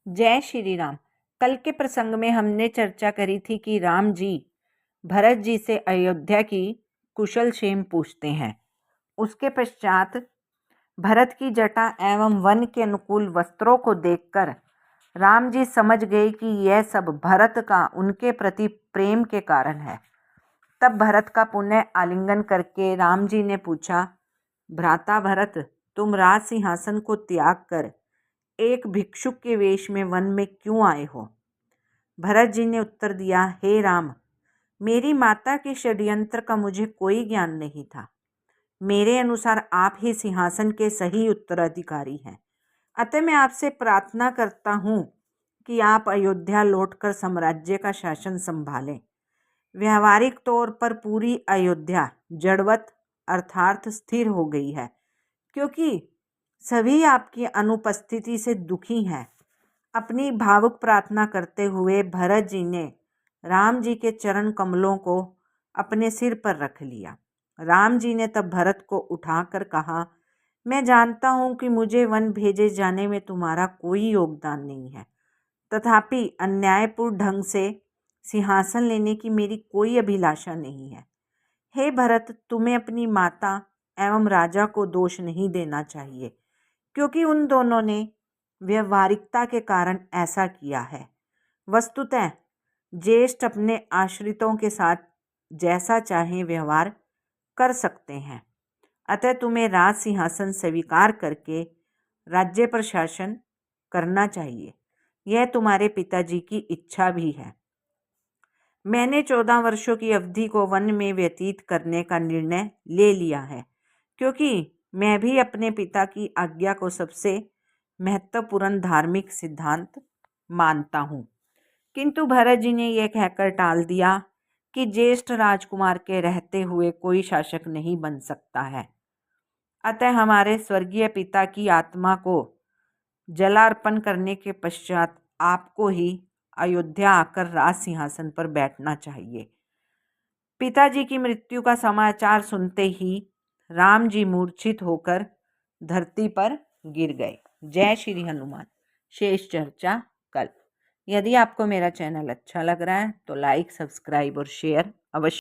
जय श्री राम। कल के प्रसंग में हमने चर्चा करी थी कि राम जी भरत जी से अयोध्या की कुशल क्षेम पूछते हैं। उसके पश्चात भरत की जटा एवं वन के अनुकूल वस्त्रों को देखकर राम जी समझ गए कि यह सब भरत का उनके प्रति प्रेम के कारण है। तब भरत का पुनः आलिंगन करके राम जी ने पूछा, भ्राता भरत, तुम राज सिंहासन को त्याग कर एक भिक्षुक के वेश में वन में क्यों आए हो? भरत जी ने उत्तर दिया, हे राम, मेरी माता के षड्यंत्र का मुझे कोई ज्ञान नहीं था। मेरे अनुसार आप ही सिंहासन के सही उत्तराधिकारी हैं। अतः मैं आपसे प्रार्थना करता हूँ कि आप अयोध्या लौटकर साम्राज्य का शासन संभालें। व्यावहारिक तौर पर पूरी अयोध्या जड़वत अर्थात स्थिर हो गई है, क्योंकि सभी आपकी अनुपस्थिति से दुखी हैं। अपनी भावुक प्रार्थना करते हुए भरत जी ने राम जी के चरण कमलों को अपने सिर पर रख लिया। राम जी ने तब भरत को उठाकर कहा, मैं जानता हूँ कि मुझे वन भेजे जाने में तुम्हारा कोई योगदान नहीं है, तथापि अन्यायपूर्ण ढंग से सिंहासन लेने की मेरी कोई अभिलाषा नहीं है। हे भरत, तुम्हें अपनी माता एवं राजा को दोष नहीं देना चाहिए, क्योंकि उन दोनों ने व्यवहारिकता के कारण ऐसा किया है। वस्तुतः ज्येष्ठ अपने आश्रितों के साथ जैसा चाहे व्यवहार कर सकते हैं। अतः तुम्हें राज सिंहासन स्वीकार करके राज्य पर शासन करना चाहिए। यह तुम्हारे पिताजी की इच्छा भी है। मैंने 14 वर्षों की अवधि को वन में व्यतीत करने का निर्णय ले लिया है, क्योंकि मैं भी अपने पिता की आज्ञा को सबसे महत्वपूर्ण धार्मिक सिद्धांत मानता हूँ। किंतु भरत जी ने यह कहकर टाल दिया कि ज्येष्ठ राजकुमार के रहते हुए कोई शासक नहीं बन सकता है। अतः हमारे स्वर्गीय पिता की आत्मा को जलार्पण करने के पश्चात आपको ही अयोध्या आकर राज सिंहासन पर बैठना चाहिए। पिताजी की मृत्यु का समाचार सुनते ही राम जी मूर्छित होकर धरती पर गिर गए। जय श्री हनुमान। शेष चर्चा कल। यदि आपको मेरा चैनल अच्छा लग रहा है तो लाइक, सब्सक्राइब और शेयर अवश्य